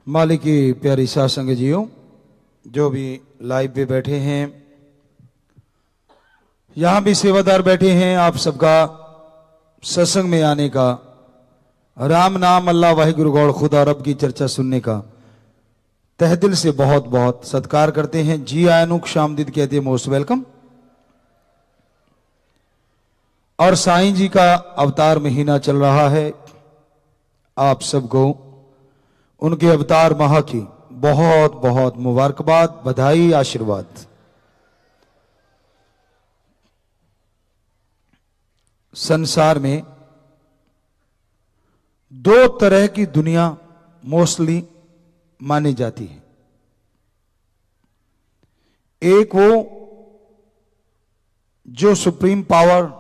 मालिक की प्यारी साथ संग जियो, जो भी लाइव पे बैठे हैं, यहां भी सेवादार बैठे हैं, आप सबका सत्संग में आने का, राम नाम अल्लाह वाहिगुरु गौड़ खुदा रब की चर्चा सुनने का तहे दिल से बहुत बहुत सत्कार करते हैं। जी आयनुक शामदीद कहते हैं, मोस्ट वेलकम। और साईं जी का अवतार महीना चल रहा है, आप सबको उनके अवतार माह की बहुत बहुत मुबारकबाद, बधाई, आशीर्वाद। संसार में दो तरह की दुनिया मोस्टली मानी जाती है। एक वो जो सुप्रीम पावर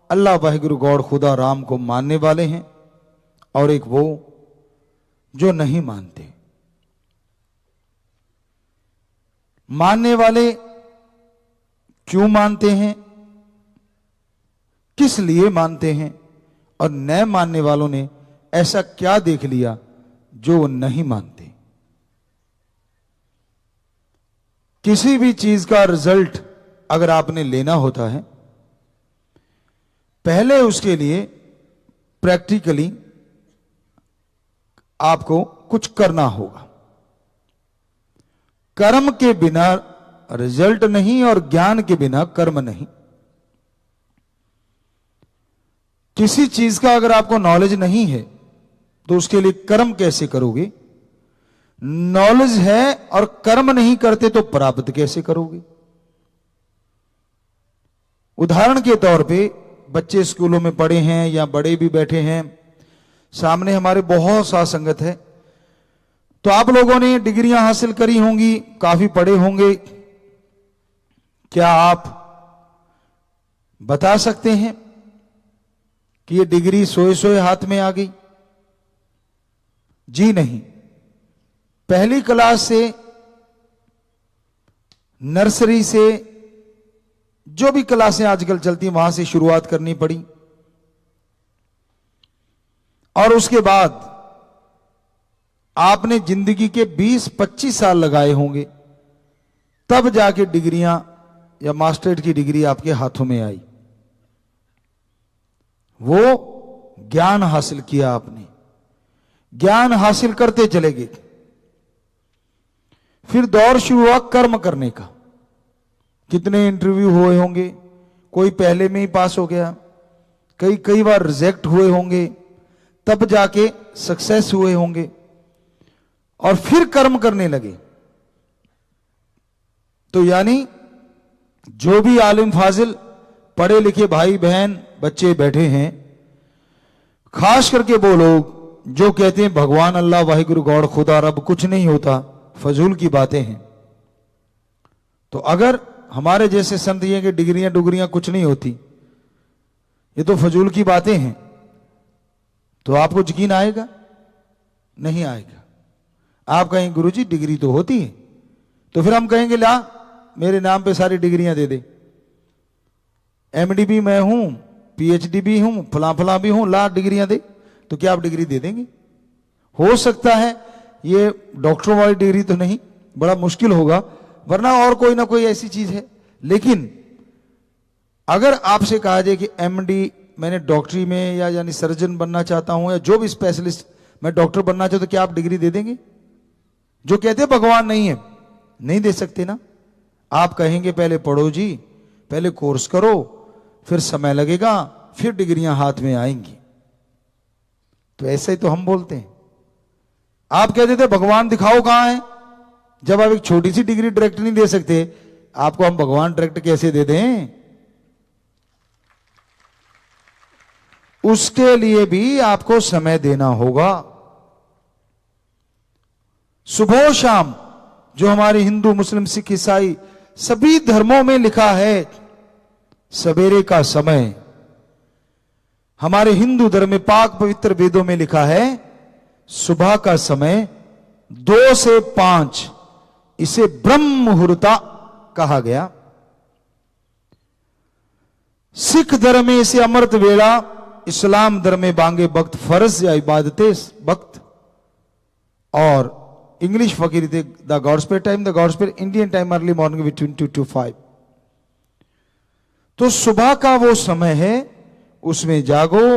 अल्लाह वाहिगुरु गौड़ खुदा राम को मानने वाले हैं, और एक वो जो नहीं मानते। मानने वाले क्यों मानते हैं, किस लिए मानते हैं, और न मानने वालों ने ऐसा क्या देख लिया जो वो नहीं मानते। किसी भी चीज का रिजल्ट अगर आपने लेना होता है, पहले उसके लिए प्रैक्टिकली आपको कुछ करना होगा। कर्म के बिना रिजल्ट नहीं, और ज्ञान के बिना कर्म नहीं। किसी चीज का अगर आपको नॉलेज नहीं है तो उसके लिए कर्म कैसे करोगे? नॉलेज है और कर्म नहीं करते तो प्राप्त कैसे करोगे? उदाहरण के तौर पे बच्चे स्कूलों में पढ़े हैं या बड़े भी बैठे हैं, सामने हमारे बहुत सा संगत है, तो आप लोगों ने डिग्रियां हासिल करी होंगी, काफी पढ़े होंगे। क्या आप बता सकते हैं कि ये डिग्री सोए सोए हाथ में आ गई? जी नहीं। पहली क्लास से, नर्सरी से, जो भी क्लासें आजकल चलती वहां से शुरुआत करनी पड़ी, और उसके बाद आपने जिंदगी के 20-25 साल लगाए होंगे, तब जाके डिग्रियां या मास्टरेट की डिग्री आपके हाथों में आई। वो ज्ञान हासिल किया आपने, ज्ञान हासिल करते चले गए। फिर दौर शुरू हुआ कर्म करने का। कितने इंटरव्यू हुए होंगे, कोई पहले में ही पास हो गया, कई बार रिजेक्ट हुए होंगे, तब जाके सक्सेस हुए होंगे, और फिर कर्म करने लगे। तो यानी जो भी आलिम फाजिल पढ़े लिखे भाई बहन बच्चे बैठे हैं, खास करके वो लोग जो कहते हैं भगवान अल्लाह वाहिगुरु गौड़ खुदा रब कुछ नहीं होता, फजूल की बातें हैं। तो अगर हमारे जैसे संत ये कि डिग्रियां डुगरियां कुछ नहीं होती, ये तो फजूल की बातें हैं, तो आपको यकीन आएगा? नहीं आएगा। आप कहेंगे गुरुजी डिग्री तो होती है, तो फिर हम कहेंगे ला मेरे नाम पे सारी डिग्रियां दे दे, एमडी भी मैं हूं, पीएचडी भी हूं, फला फला भी हूं, ला डिग्रियां दे। तो क्या आप डिग्री दे देंगे? हो सकता है ये डॉक्टरों वाली डिग्री तो नहीं, बड़ा मुश्किल होगा, वरना और कोई ना कोई ऐसी चीज है। लेकिन अगर आपसे कहा जाए कि एमडी मैंने डॉक्टरी में या यानी सर्जन बनना चाहता हूं, या जो भी स्पेशलिस्ट मैं डॉक्टर बनना चाहता हूं, तो क्या आप डिग्री दे देंगे? जो कहते हैं भगवान नहीं है, नहीं दे सकते ना। आप कहेंगे पहले पढ़ो जी, पहले कोर्स करो, फिर समय लगेगा, फिर डिग्रियां हाथ में आएंगी। तो ऐसे ही तो हम बोलते हैं। आप कहते थे भगवान दिखाओ कहां है, जब आप एक छोटी सी डिग्री डायरेक्ट नहीं दे सकते, आपको हम भगवान डायरेक्ट कैसे दे दें? उसके लिए भी आपको समय देना होगा। सुबह शाम जो हमारे हिंदू मुस्लिम सिख ईसाई सभी धर्मों में लिखा है, सवेरे का समय। हमारे हिंदू धर्म में पाक पवित्र वेदों में लिखा है सुबह का समय 2 से 5, इसे ब्रह्म मुहूर्ता कहा गया। सिख धर्म में इसे अमृत वेला, इस्लाम धर्म में बांगे वक्त, फर्ज या इबादते वक्त, और English fakir थे, the God Spirit time, the God Spirit Indian time early morning between 2 to 5. तो सुबह का वो समय है, उसमें जागो,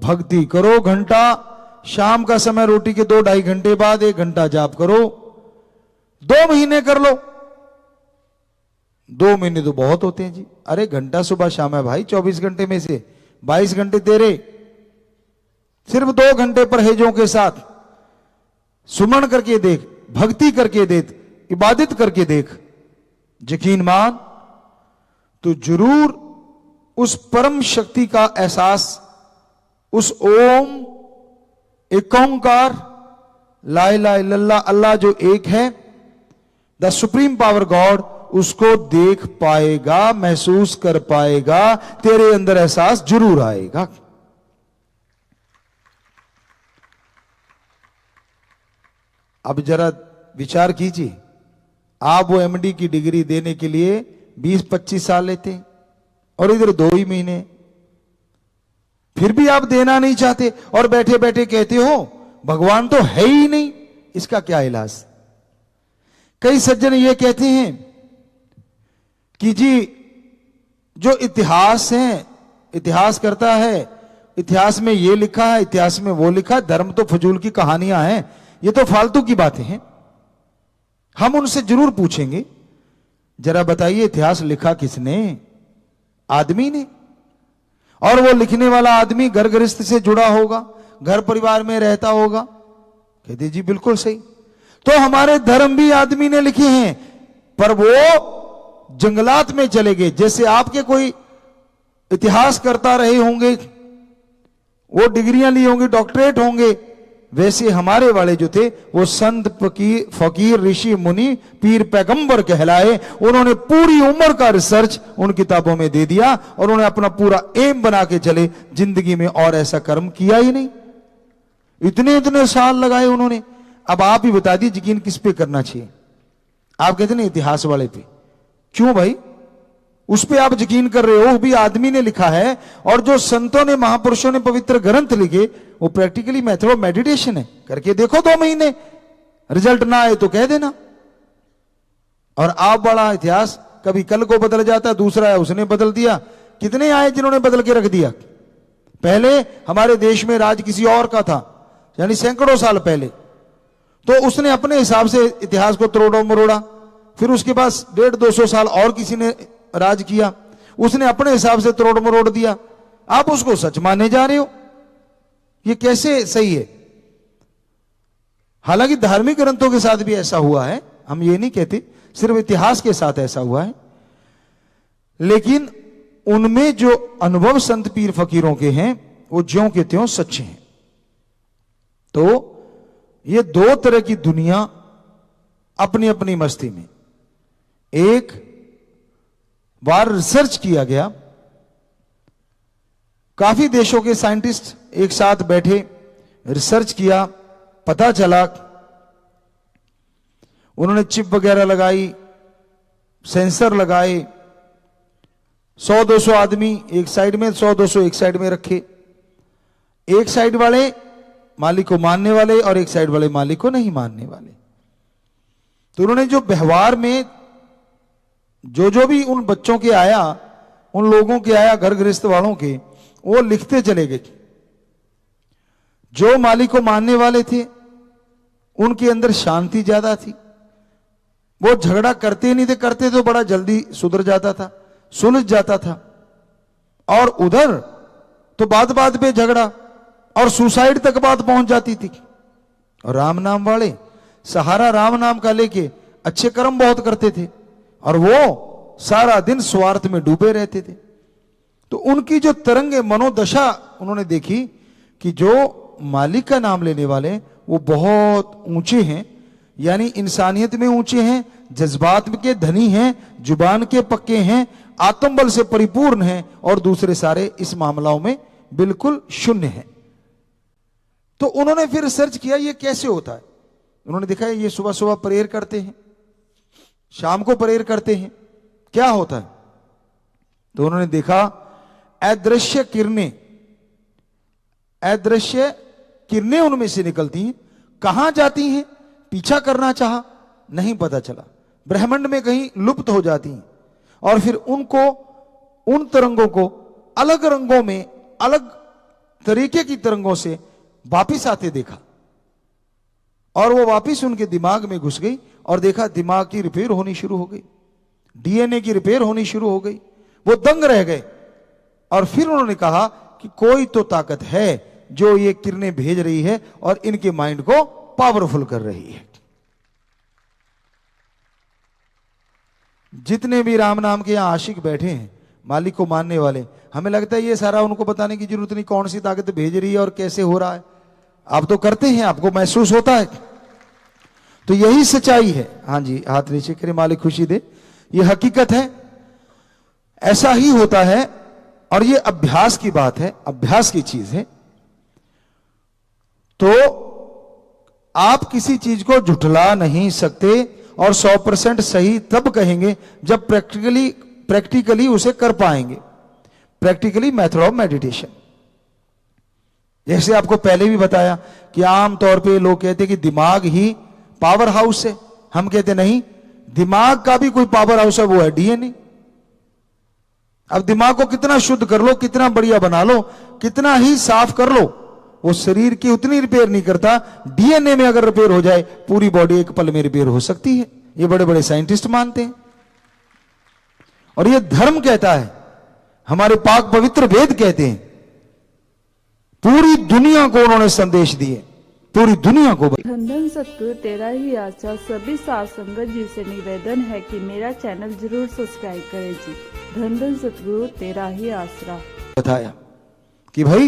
भक्ति करो घंटा, शाम का समय रोटी के 2-2.5 घंटे बाद 1 घंटा जाप करो, 2 महीने कर लो। 2 महीने तो बहुत होते हैं जी। अरे घंटा सुबह शाम है भाई, 24 घंटे में से 22 घंटे तेरे, सिर्फ 2 घंटे परहेजों के साथ सुमन करके देख, भक्ति करके देख, इबादत करके देख, यकीन मान तो जरूर उस परम शक्ति का एहसास, उस ओम एक ओंकार ला इलाहा इल्लल्लाह अल्लाह जो एक है, द सुप्रीम पावर गॉड, उसको देख पाएगा, महसूस कर पाएगा, तेरे अंदर एहसास जरूर आएगा। अब जरा विचार कीजिए, आप वो एमडी की डिग्री देने के लिए 20-25 साल लेते हैं और इधर 2 ही महीने, फिर भी आप देना नहीं चाहते और बैठे बैठे कहते हो भगवान तो है ही नहीं, इसका क्या इलाज। कई सज्जन ये कहते हैं कि जी जो इतिहास है, इतिहास करता है, इतिहास में ये लिखा है, इतिहास में वो लिखा, धर्म तो फजूल की कहानियां हैं, ये तो फालतू की बातें हैं। हम उनसे जरूर पूछेंगे, जरा बताइए इतिहास लिखा किसने? आदमी ने। और वो लिखने वाला आदमी घर गृहस्थ से जुड़ा होगा, घर परिवार में रहता होगा। कहते जी बिल्कुल सही। तो हमारे धर्म भी आदमी ने लिखे हैं, पर वो जंगलात में चले गए। जैसे आपके कोई इतिहास करता रहे होंगे, वो डिग्रियां ली होंगी, डॉक्टरेट होंगे, वैसे हमारे वाले जो थे वो संत फकीर ऋषि मुनि पीर पैगंबर कहलाए। उन्होंने पूरी उम्र का रिसर्च उन किताबों में दे दिया और उन्होंने अपना पूरा एम बना के चले, जिंदगी में और ऐसा कर्म किया ही नहीं। इतने साल लगाए उन्होंने। अब आप ही बता दीजिए यकीन किस पे करना चाहिए। आप कहते ना इतिहास वाले पे, क्यों भाई? उस पे आप यकीन कर रहे हो, वो भी आदमी ने लिखा है। और जो संतों ने, महापुरुषों ने पवित्र ग्रंथ लिखे, वो प्रैक्टिकली मेथड ऑफ मेडिटेशन है। करके देखो 2 महीने, रिजल्ट ना आए तो कह देना। और आप बड़ा इतिहास, कभी कल को बदल जाता, दूसरा है उसने बदल दिया। कितने आए जिन्होंने बदल के रख दिया? पहले हमारे देश में राज किसी और का था, यानी सैकड़ों साल पहले, तो उसने अपने हिसाब से इतिहास को तोड़ा मरोड़ा। फिर उसके बाद 150-200 साल और किसी ने राज किया, उसने अपने हिसाब से तोड़ मरोड़ दिया। आप उसको सच माने जा रहे हो, ये कैसे सही है? हालांकि धार्मिक ग्रंथों के साथ भी ऐसा हुआ है, हम ये नहीं कहते सिर्फ इतिहास के साथ ऐसा हुआ है, लेकिन उनमें जो अनुभव संत पीर फकीरों के हैं वो ज्यों के त्यों सच्चे हैं। तो ये 2 तरह की दुनिया अपनी अपनी मस्ती में। एक बार रिसर्च किया गया, काफी देशों के साइंटिस्ट एक साथ बैठे, रिसर्च किया, पता चला, उन्होंने चिप वगैरह लगाई, सेंसर लगाए, 100-200 आदमी एक साइड में, 100-200 एक साइड में रखे। एक साइड वाले मालिक को मानने वाले और एक साइड वाले मालिक को नहीं मानने वाले। तो उन्होंने जो व्यवहार में जो भी उन बच्चों के आया, उन लोगों के आया, घर गृहस्थ वालों के, वो लिखते चले गए। जो मालिक को मानने वाले थे उनके अंदर शांति ज्यादा थी, वो झगड़ा करते नहीं थे, करते तो बड़ा जल्दी सुधर जाता था, सुलझ जाता था। और उधर तो बात बात पे झगड़ा और सुसाइड तक बात पहुंच जाती थी। और राम नाम वाले सहारा राम नाम का लेके अच्छे कर्म बहुत करते थे और वो सारा दिन स्वार्थ में डूबे रहते थे। तो उनकी जो तरंगे मनोदशा उन्होंने देखी कि जो मालिक का नाम लेने वाले वो बहुत ऊंचे हैं, यानी इंसानियत में ऊंचे हैं, जज्बात के धनी हैं, जुबान के पक्के हैं, आत्मबल से परिपूर्ण हैं, और दूसरे सारे इस मामलों में बिल्कुल शून्य हैं। तो उन्होंने फिर रिसर्च किया ये कैसे होता है। उन्होंने देखा ये सुबह सुबह प्रेयर करते हैं, शाम को प्रेयर करते हैं, क्या होता है। तो उन्होंने देखा अदृश्य किरणें उनमें से निकलती हैं। कहां जाती हैं? पीछा करना चाहा, नहीं पता चला, ब्रह्मांड में कहीं लुप्त हो जाती हैं। और फिर उनको, उन तरंगों को अलग रंगों में, अलग तरीके की तरंगों से वापिस आते देखा, और वो वापिस उनके दिमाग में घुस गई और देखा दिमाग की रिपेयर होनी शुरू हो गई, डीएनए की रिपेयर होनी शुरू हो गई। वो दंग रह गए और फिर उन्होंने कहा कि कोई तो ताकत है जो ये किरणें भेज रही है और इनके माइंड को पावरफुल कर रही है। जितने भी राम नाम के यहां आशिक बैठे हैं, मालिक को मानने वाले, हमें लगता है ये सारा उनको बताने की जरूरत नहीं कौन सी ताकत भेज रही है और कैसे हो रहा है। आप तो करते हैं, आपको महसूस होता है। तो यही सच्चाई है। हाँ जी, हाथ नीचे करे, मालिक खुशी दे। ये हकीकत है, ऐसा ही होता है। और ये अभ्यास की बात है, अभ्यास की चीज है। तो आप किसी चीज को झुठला नहीं सकते और 100% सही तब कहेंगे जब प्रैक्टिकली उसे कर पाएंगे। प्रैक्टिकली मेथड ऑफ मेडिटेशन, जैसे आपको पहले भी बताया कि आमतौर पे लोग कहते हैं कि दिमाग ही पावर हाउस है। हम कहते नहीं, दिमाग का भी कोई पावर हाउस है, वो है डीएनए। अब दिमाग को कितना शुद्ध कर लो, कितना बढ़िया बना लो, कितना ही साफ कर लो, वो शरीर की उतनी रिपेयर नहीं करता। डीएनए में अगर रिपेयर हो जाए, पूरी बॉडी एक पल में रिपेयर हो सकती है। ये बड़े बड़े साइंटिस्ट मानते हैं और ये धर्म कहता है, हमारे पाक पवित्र वेद कहते हैं। पूरी दुनिया को उन्होंने संदेश दिए, पूरी दुनिया को। धन धन सतगुरु तेरा ही आशा। सभी साथ संगत जी से निवेदन है कि मेरा चैनल जरूर सब्सक्राइब करें जी। धन धन सतगुरु तेरा ही आसरा। बताया कि भाई